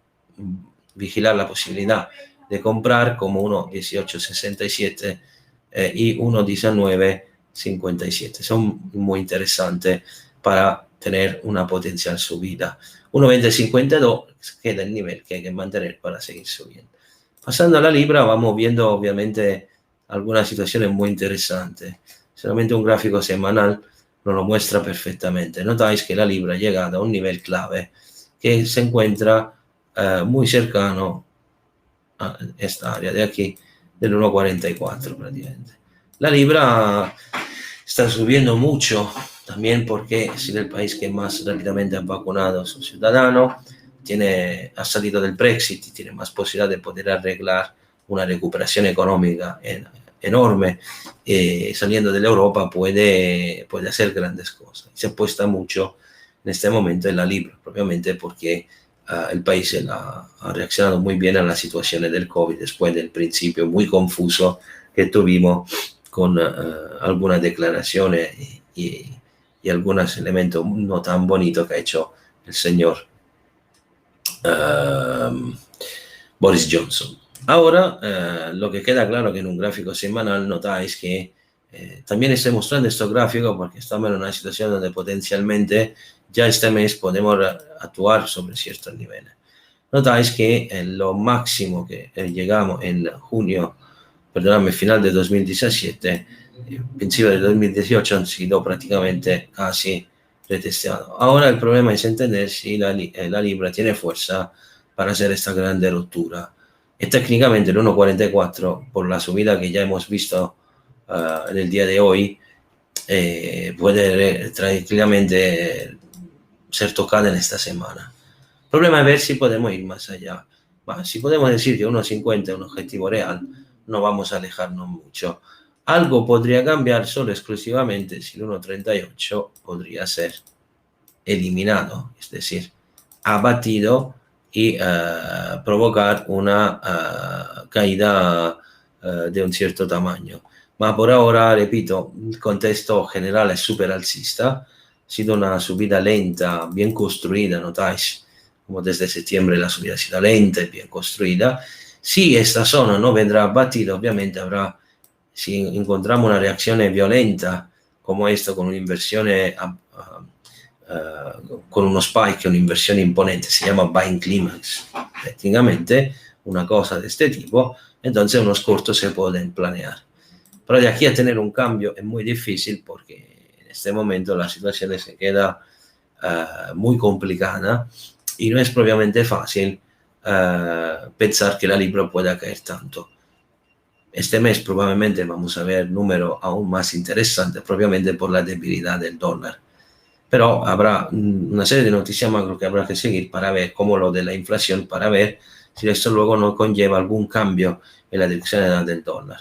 vigilar la posibilidad de comprar, como 1,1867 y 1,1957. Son muy interesantes para tener una potencial subida. 1,2052 queda el nivel que hay que mantener para seguir subiendo. Pasando a la libra, vamos viendo obviamente algunas situaciones muy interesantes. Solamente un gráfico semanal nos lo muestra perfectamente. Notáis que la libra ha llegado a un nivel clave que se encuentra muy cercano a esta área de aquí, del 1,44 prácticamente. La libra está subiendo mucho, también porque es el país que más rápidamente ha vacunado a sus ciudadanos, ha salido del Brexit y tiene más posibilidad de poder arreglar una recuperación económica enorme. Saliendo de la Europa puede hacer grandes cosas. Se apuesta mucho en este momento en la libra, propiamente porque el país ha reaccionado muy bien a la situación del COVID después del principio muy confuso que tuvimos con algunas declaraciones y algunos elementos no tan bonitos que ha hecho el señor Boris Johnson. Ahora, lo que queda claro que en un gráfico semanal notáis que también estoy mostrando estos gráficos porque estamos en una situación donde potencialmente ya este mes podemos actuar sobre ciertos niveles. Notáis que lo máximo que llegamos en junio, perdóname, final de 2017, principio de 2018 han sido prácticamente casi retesteados. Ahora el problema es entender si la libra tiene fuerza para hacer esta grande ruptura. Y técnicamente el 1,44, por la subida que ya hemos visto en el día de hoy, puede tranquilamente ser tocada en esta semana. El problema es ver si podemos ir más allá. Si podemos decir que 1,50 es un objetivo real, no vamos a alejarnos mucho. Algo podría cambiar solo exclusivamente si el 1,38 podría ser eliminado, es decir, abatido y provocar una caída de un cierto tamaño. Ma por ahora, repito, el contexto general es súper alcista. Ha sido una subida lenta, bien construida, notáis, como desde septiembre la subida ha sido lenta y bien construida. Si esta zona no vendrá abatida, obviamente si encontramos una reacción violenta como esto, con un'inversione con uno spike, un'inversione imponente, se llama buying climax, técnicamente una cosa de este tipo, entonces unos cortos se pueden planear. Pero de aquí a tener un cambio es muy difícil porque en este momento la situación se queda muy complicada y no es propiamente fácil pensar que la libra pueda caer tanto. Este mes probablemente vamos a ver números aún más interesantes, propiamente por la debilidad del dólar. Pero habrá una serie de noticias macro que habrá que seguir para ver cómo lo de la inflación, para ver si esto luego no conlleva algún cambio en la dirección del dólar.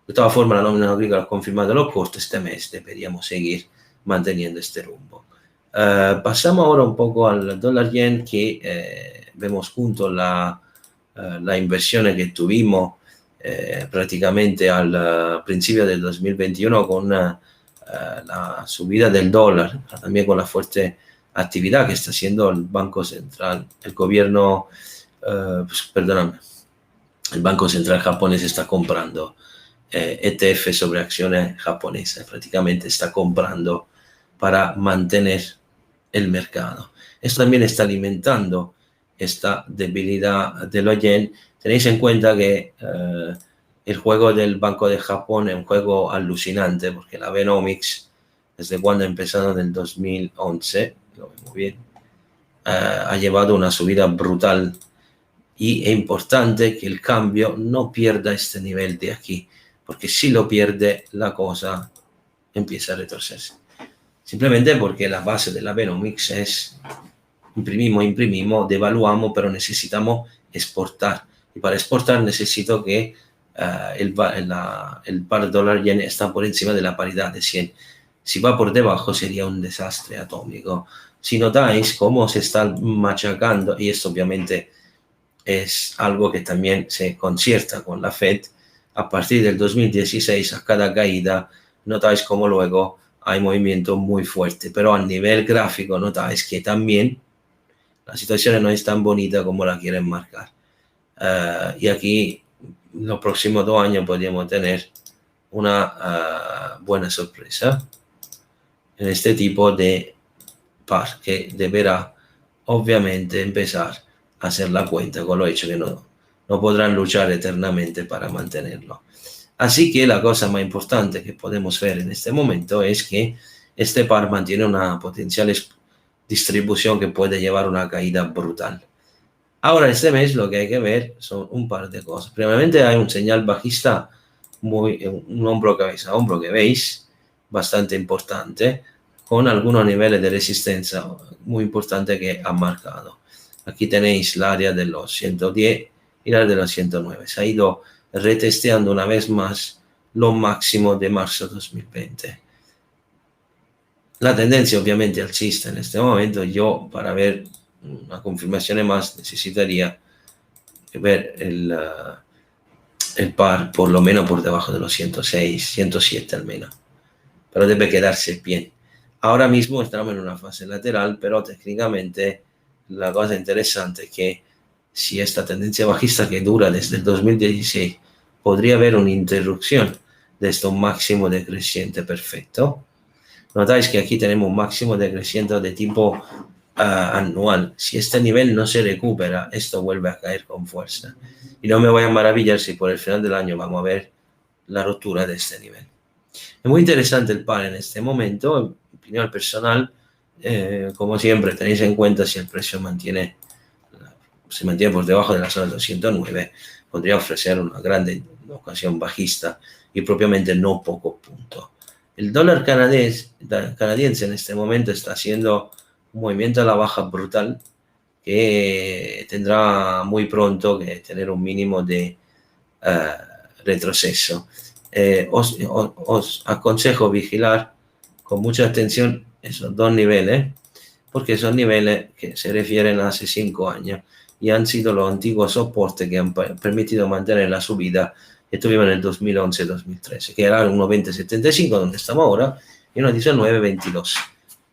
De todas formas, la nómina agrícola ha confirmado los cortes este mes, deberíamos seguir manteniendo este rumbo. Pasamos ahora un poco al dólar yen, que vemos junto la inversión que tuvimos prácticamente al principio del 2021 con la subida del dólar, también con la fuerte actividad que está haciendo el Banco Central, el gobierno, perdóname, el Banco Central japonés está comprando ETF sobre acciones japonesas, prácticamente está comprando para mantener el mercado. Esto también está alimentando esta debilidad de los yen. Tenéis en cuenta que el juego del Banco de Japón es un juego alucinante, porque la Abenomics, desde cuando ha empezado en el 2011, lo vemos bien, ha llevado una subida brutal y es importante que el cambio no pierda este nivel de aquí, porque si lo pierde la cosa empieza a retorcerse. Simplemente porque la base de la Abenomics es imprimimos, devaluamos, pero necesitamos exportar. Y para exportar necesito que el par dólar yen está por encima de la paridad de 100. Si va por debajo sería un desastre atómico. Si notáis cómo se está machacando, y esto obviamente es algo que también se concierta con la Fed, a partir del 2016 a cada caída notáis cómo luego hay movimiento muy fuerte, pero a nivel gráfico notáis que también la situación no es tan bonita como la quieren marcar. Y aquí, los próximos 2 años podríamos tener una buena sorpresa en este tipo de par que deberá obviamente empezar a hacer la cuenta con lo hecho que no podrán luchar eternamente para mantenerlo. Así que la cosa más importante que podemos ver en este momento es que este par mantiene una potencial distribución que puede llevar a una caída brutal. Ahora, este mes lo que hay que ver son un par de cosas. Primeramente, hay un señal bajista, un hombro cabeza hombro que veis, bastante importante, con algunos niveles de resistencia muy importantes que han marcado. Aquí tenéis el área de los 110 y la de los 109. Se ha ido retesteando una vez más lo máximo de marzo 2020. La tendencia obviamente alcista en este momento. Yo, para ver una confirmación más, necesitaría ver el par por lo menos por debajo de los 106, 107 al menos, pero debe quedarse bien. Ahora mismo estamos en una fase lateral, pero técnicamente la cosa interesante es que si esta tendencia bajista que dura desde el 2016 podría haber una interrupción de este máximo decreciente perfecto. Notáis que aquí tenemos un máximo decreciente de tipo anual. Si este nivel no se recupera, esto vuelve a caer con fuerza. Y no me voy a maravillar si por el final del año vamos a ver la rotura de este nivel. Es muy interesante el par en este momento, en opinión personal. Como siempre, tenéis en cuenta si el precio se mantiene por debajo de la zona de 209, podría ofrecer una grande ocasión bajista y propiamente no poco punto. El dólar canadiense en este momento está haciendo un movimiento a la baja brutal que tendrá muy pronto que tener un mínimo de retroceso. Os aconsejo vigilar con mucha atención esos dos niveles, porque son niveles que se refieren a hace 5 años y han sido los antiguos soportes que han permitido mantener la subida que tuvimos en el 2011-2013, que era 1,2075 donde estamos ahora y 1,1922.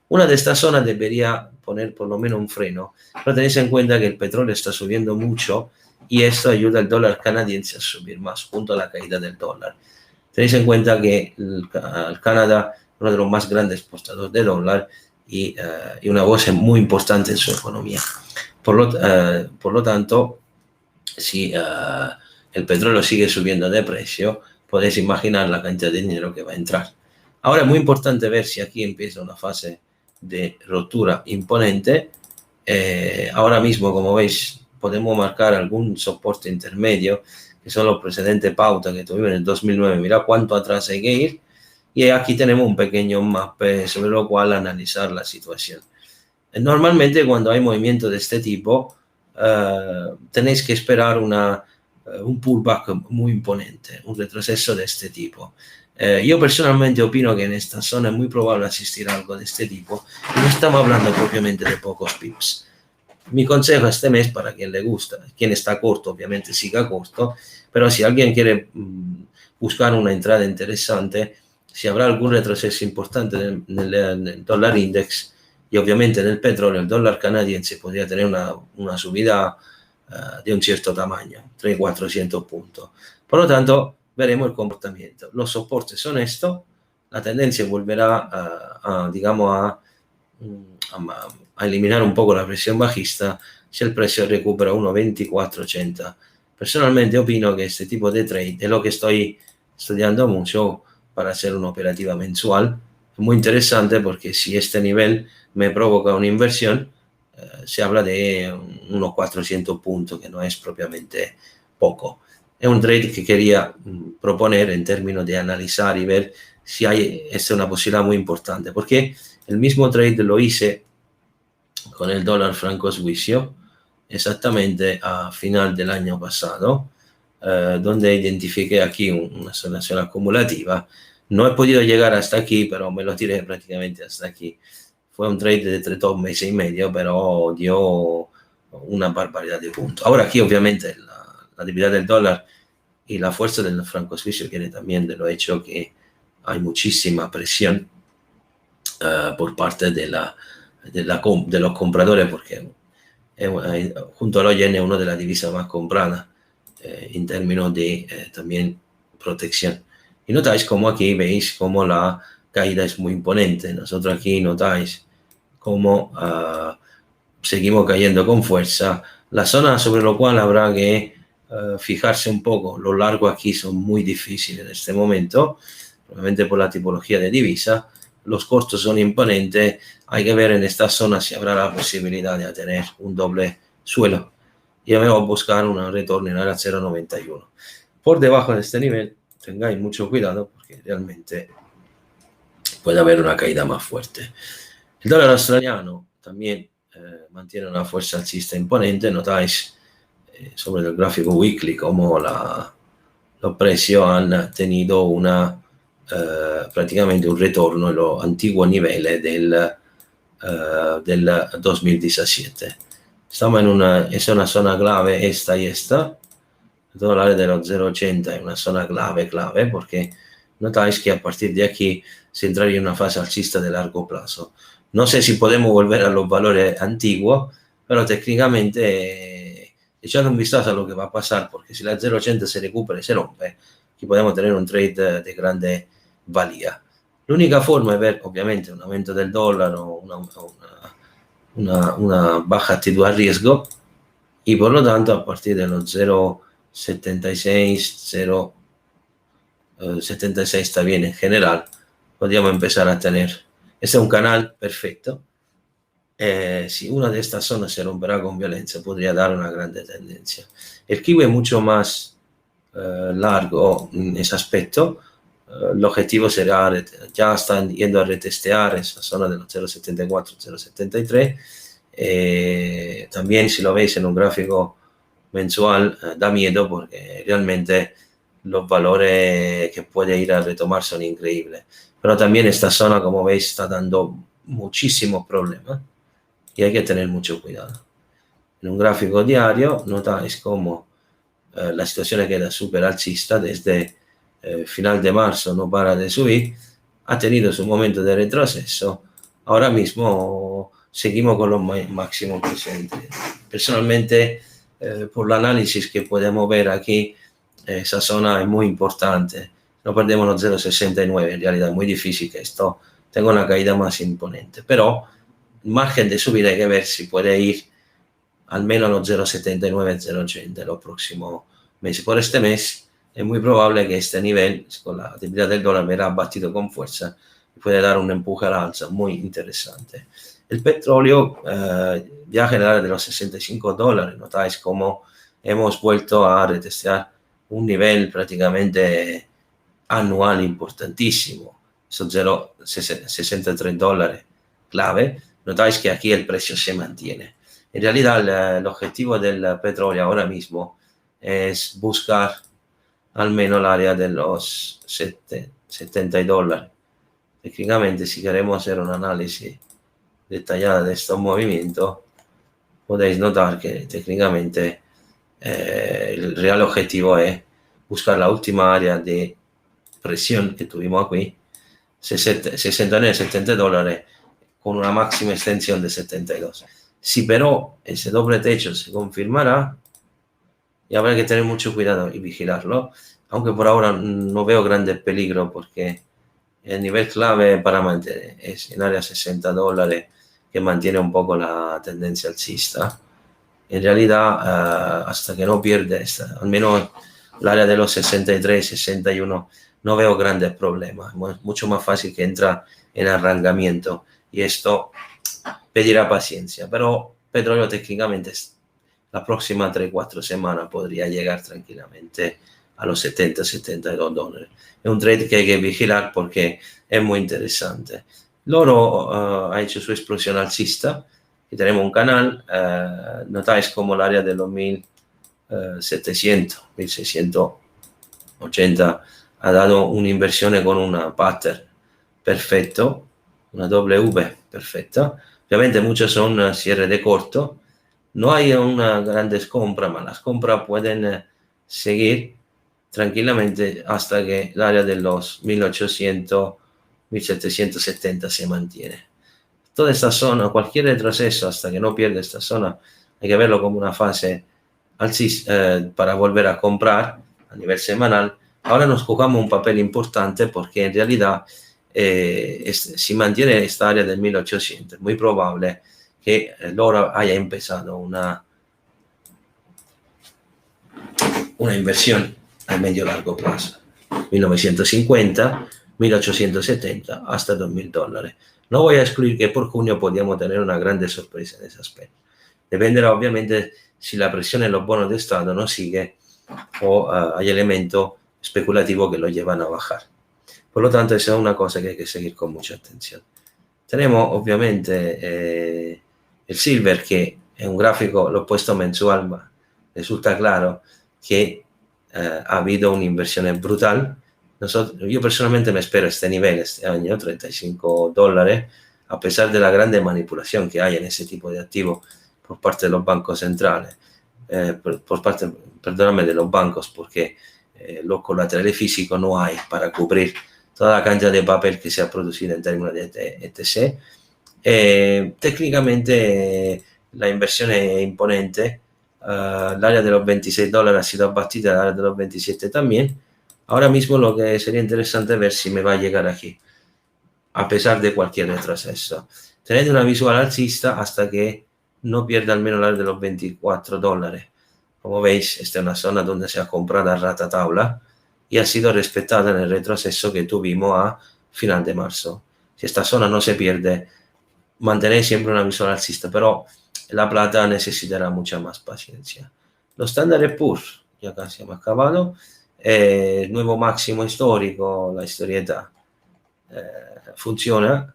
Una de estas zonas debería poner por lo menos un freno, pero tenéis en cuenta que el petróleo está subiendo mucho y esto ayuda al dólar canadiense a subir más junto a la caída del dólar. Tenéis en cuenta que el Canadá es uno de los más grandes exportadores de dólar y una voz muy importante en su economía. Por lo tanto, si el petróleo sigue subiendo de precio, podéis imaginar la cantidad de dinero que va a entrar. Ahora es muy importante ver si aquí empieza una fase de rotura imponente. Ahora mismo, como veis, podemos marcar algún soporte intermedio, que son los precedentes pauta que tuvimos en el 2009. Mira cuánto atrás hay que ir. Y aquí tenemos un pequeño mapa sobre lo cual analizar la situación. Normalmente cuando hay movimientos de este tipo, tenéis que esperar un pullback muy imponente, un retroceso de este tipo. Yo personalmente opino que en esta zona es muy probable asistir a algo de este tipo. Y no estamos hablando propiamente de pocos pips. Mi consejo este mes, para quien le gusta, quien está corto, obviamente siga corto, pero si alguien quiere buscar una entrada interesante, si habrá algún retroceso importante en el dólar index y obviamente en el petróleo, el dólar canadiense podría tener una subida de un cierto tamaño, 300-400 puntos. Por lo tanto, veremos el comportamiento. Los soportes son estos, la tendencia volverá digamos, a eliminar un poco la presión bajista si el precio recupera 1,2480. Personalmente opino que este tipo de trade es lo que estoy estudiando mucho para hacer una operativa mensual. Es muy interesante porque si este nivel me provoca una inversión, se habla de unos 400 puntos, que no es propiamente poco. Es un trade que quería proponer en términos de analizar y ver si es una posibilidad muy importante, porque el mismo trade lo hice con el dólar franco suizo exactamente a final del año pasado, donde identifiqué aquí una oscilación acumulativa. No he podido llegar hasta aquí, pero me lo tiré prácticamente hasta aquí. Fue un trade de 2 meses y medio, pero dio una barbaridad de puntos. Ahora aquí obviamente la debilidad del dólar y la fuerza del franco suizo viene también de lo hecho que hay muchísima presión por parte de los compradores, porque junto al yen es una de las divisas más compradas en términos de también protección. Y notáis como aquí veis como la caída es muy imponente. Nosotros aquí notáis como seguimos cayendo con fuerza. La zona sobre la cual habrá que fijarse un poco, los largos aquí son muy difíciles en este momento, probablemente por la tipología de divisa, los costos son imponentes, hay que ver en esta zona si habrá la posibilidad de tener un doble suelo. Yo me voy a buscar un retorno en área 0,91. Por debajo de este nivel, tengáis mucho cuidado porque realmente puede haber una caída más fuerte. El dólar australiano también mantiene una fuerza alcista imponente. Notáis sobre el gráfico weekly como los precios han tenido prácticamente un retorno a los antiguos niveles del 2017. Estamos es una zona clave esta y esta. Todo el área de los 0,80 es una zona clave porque notáis que a partir de aquí se entraría en una fase alcista de largo plazo. No sé si podemos volver a los valores antiguos, pero técnicamente echando un vistazo a lo que va a pasar, porque si la 0,80 se recupera y se rompe, aquí podemos tener un trade de grande valía. L'unica forma es ver obviamente un aumento del dólar o una baja actitud a riesgo y por lo tanto a partir de los 0,76, 0,76 está bien en general, podríamos empezar a tener. Este es un canal perfecto. Si una de estas zonas se romperá con violencia, podría dar una grande tendencia. El kiwi es mucho más largo en ese aspecto. El objetivo será, ya están yendo a retestear esa zona de los 0,74, 0,73. También si lo veis en un gráfico mensual, da miedo porque realmente los valores que puede ir a retomar son increíbles. Pero también esta zona, como veis, está dando muchísimos problemas y hay que tener mucho cuidado. En un gráfico diario notáis cómo la situación queda súper alcista desde final de marzo, no para de subir, ha tenido su momento de retroceso. Ahora mismo seguimos con los máximos presentes. Personalmente, por el análisis que podemos ver aquí, esa zona es muy importante. No perdemos los 0,69, en realidad es muy difícil que esto tenga una caída más imponente, pero margen de subida hay que ver si puede ir al menos a los 0,79, 0,80 los próximos meses. Por este mes es muy probable que este nivel, con la debilidad del dólar, verá batido con fuerza y puede dar un empuje al alza muy interesante. El petróleo viaja en el área de los $65. Notáis cómo hemos vuelto a retestear un nivel prácticamente anual importantísimo, esos $63 clave. Notáis que aquí el precio se mantiene. En realidad, el objetivo del petróleo ahora mismo es buscar al menos el área de los $70. Técnicamente, si queremos hacer un análisis detallado de estos movimientos, podéis notar que técnicamente el real objetivo es buscar la última área de presión que tuvimos aquí, $69-70, con una máxima extensión de 72. Si pero ese doble techo se confirmará, y habrá que tener mucho cuidado y vigilarlo, aunque por ahora no veo grandes peligros porque el nivel clave para mantener es en área $60, que mantiene un poco la tendencia alcista. En realidad, hasta que no pierde al menos el área de los 63, 61, no veo grandes problemas. Es mucho más fácil que entra en arrancamiento y esto pedirá paciencia, pero petróleo técnicamente la próxima 3-4 semanas podría llegar tranquilamente a los 70-72 $. Es un trade que hay que vigilar porque es muy interesante. El oro ha hecho su explosión alcista. Aquí tenemos un canal. Notáis como el área de los 1700, 1680 ha dado una inversión con una pattern perfecto, una W perfecta. Obviamente muchos son cierre de corto. No hay una grandes compras, pero las compras pueden seguir tranquilamente hasta que el área de los 1800, 1770 se mantiene. Toda esta zona, cualquier retroceso hasta que no pierda esta zona, hay que verlo como una fase para volver a comprar a nivel semanal. Ahora nos jugamos un papel importante porque en realidad si mantiene esta área del 1800, es muy probable que el oro haya empezado una inversión a medio largo plazo. 1950, 1870 hasta $2000. No voy a excluir que por junio podríamos tener una grande sorpresa en ese aspecto. Dependerá obviamente si la presión en los bonos de Estado no sigue o hay elementos especulativos que lo llevan a bajar. Por lo tanto, esa es una cosa que hay que seguir con mucha atención. Tenemos obviamente el silver, que es un gráfico, lo he puesto mensual, ma resulta claro que ha habido una inversión brutal. Yo personalmente me espero este nivel este año, $35, a pesar de la grande manipulación que hay en ese tipo de activos por parte de los bancos centrales, por parte, perdóname, de los bancos, porque los colaterales físicos no hay para cubrir toda la cantidad de papel que se ha producido en términos de ETC. Técnicamente la inversión es imponente. L'area de los $26 ha sido abatida, el área de los 27 también. Ahora mismo lo que sería interesante es ver si me va a llegar aquí, a pesar de cualquier retroceso. Tened una visual alcista hasta que no pierda al menos el área de los $24. Como veis, esta es una zona donde se ha comprado a rajatabla y ha sido respetada en el retroceso que tuvimos a final de marzo. Si esta zona no se pierde, mantenéis siempre una visual alcista, pero la plata necesitará mucha más paciencia. Los Standard & Poor's, ya casi hemos acabado, nuevo máximo histórico, la historieta funciona,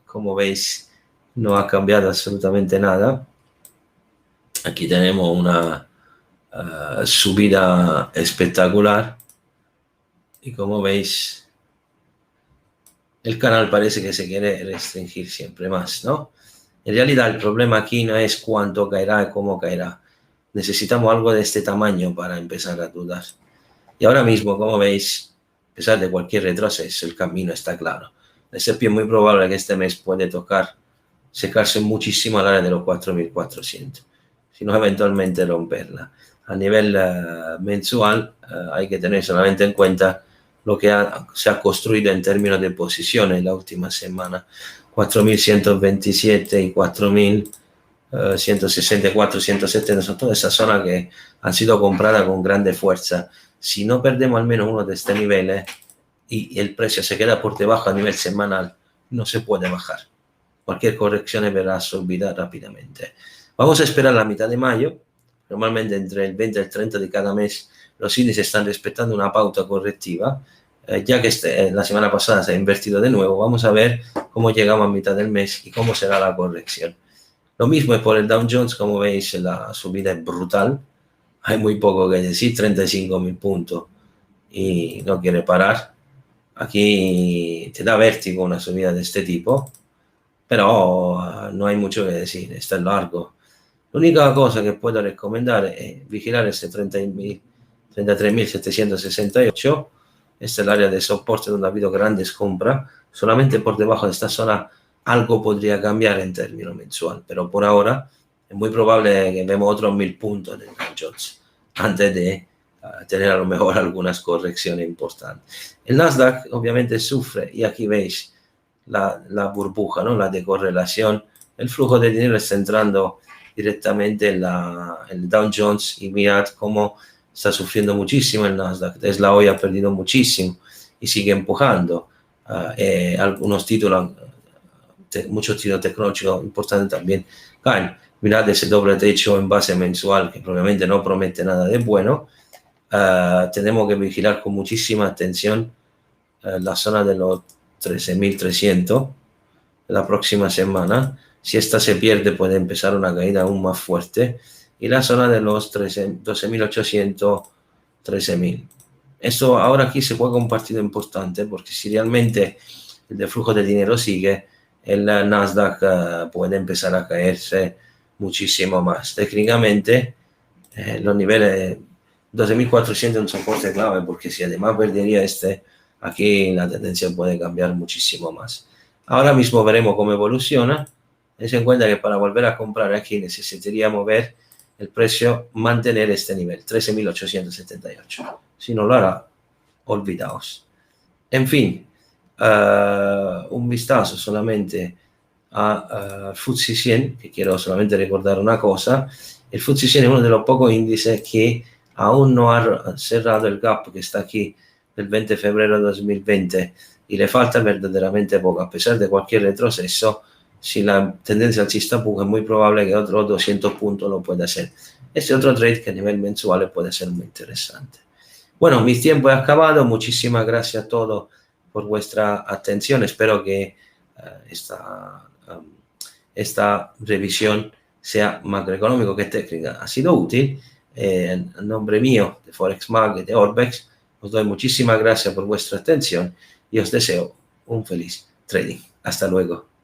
como veis no ha cambiado absolutamente nada. Aquí tenemos una subida espectacular y como veis el canal parece que se quiere restringir siempre más, ¿no? En realidad el problema aquí no es cuánto caerá y cómo caerá. Necesitamos algo de este tamaño para empezar a dudar. Y ahora mismo, como veis, a pesar de cualquier retroceso, el camino está claro. El S&P es muy probable que este mes puede secarse muchísimo al área de los 4.400, si no eventualmente romperla. A nivel mensual hay que tener solamente en cuenta lo que se ha construido en términos de posiciones en la última semana. 4.127 y 4.164, 170 son todas esas zonas que han sido compradas con grande fuerza. Si no perdemos al menos uno de estos niveles y el precio se queda por debajo a nivel semanal, no se puede bajar. Cualquier corrección verá absorbida rápidamente. Vamos a esperar la mitad de mayo. Normalmente entre el 20 y el 30 de cada mes los índices están respetando una pauta correctiva. Ya que la semana pasada se ha invertido de nuevo, vamos a ver cómo llegamos a mitad del mes y cómo será la corrección. Lo mismo es por el Dow Jones, como veis la subida es brutal, hay muy poco que decir, 35.000 puntos y no quiere parar. Aquí te da vértigo una subida de este tipo, pero no hay mucho que decir, está largo. La única cosa que puedo recomendar es vigilar este 33.768. Esta es el área de soporte donde ha habido grandes compras. Solamente por debajo de esta zona algo podría cambiar en términos mensual, pero por ahora es muy probable que vemos otros 1.000 puntos en el Dow Jones antes de tener a lo mejor algunas correcciones importantes. El Nasdaq obviamente sufre y aquí veis la burbuja, ¿no? La decorrelación. El flujo de dinero está entrando directamente en el Dow Jones y mirad cómo está sufriendo muchísimo el Nasdaq. Tesla hoy ha perdido muchísimo y sigue empujando. Algunos títulos, muchos títulos tecnológicos importantes también caen. Mirad ese doble techo en base mensual que probablemente no promete nada de bueno. Tenemos que vigilar con muchísima atención la zona de los 13.300 la próxima semana. Si esta se pierde puede empezar una caída aún más fuerte. Y la zona de los 12.800, 13.000. Esto ahora aquí se juega un partido importante porque si realmente el flujo de dinero sigue, el Nasdaq puede empezar a caerse muchísimo más. Técnicamente, los niveles 12.400 es un soporte clave porque si además perdería aquí la tendencia puede cambiar muchísimo más. Ahora mismo veremos cómo evoluciona. Ten en cuenta que para volver a comprar aquí necesitaríamos ver el precio mantener este nivel, 13.878. Si no lo hará, olvidaos. En fin, un vistazo solamente al FTSE 100, que quiero solamente recordar una cosa. El FTSE 100 es uno de los pocos índices que aún no ha cerrado el gap que está aquí del 20 de febrero de 2020 y le falta verdaderamente poco. A pesar de cualquier retroceso, si la tendencia alcista puja, es muy probable que otros 200 puntos lo pueda hacer. Este otro trade que a nivel mensual puede ser muy interesante. Bueno, mi tiempo ha acabado. Muchísimas gracias a todos por vuestra atención. Espero que esta revisión sea macroeconómico que técnica ha sido útil. En nombre mío, de Forex Market, de Orbex, os doy muchísimas gracias por vuestra atención y os deseo un feliz trading. Hasta luego.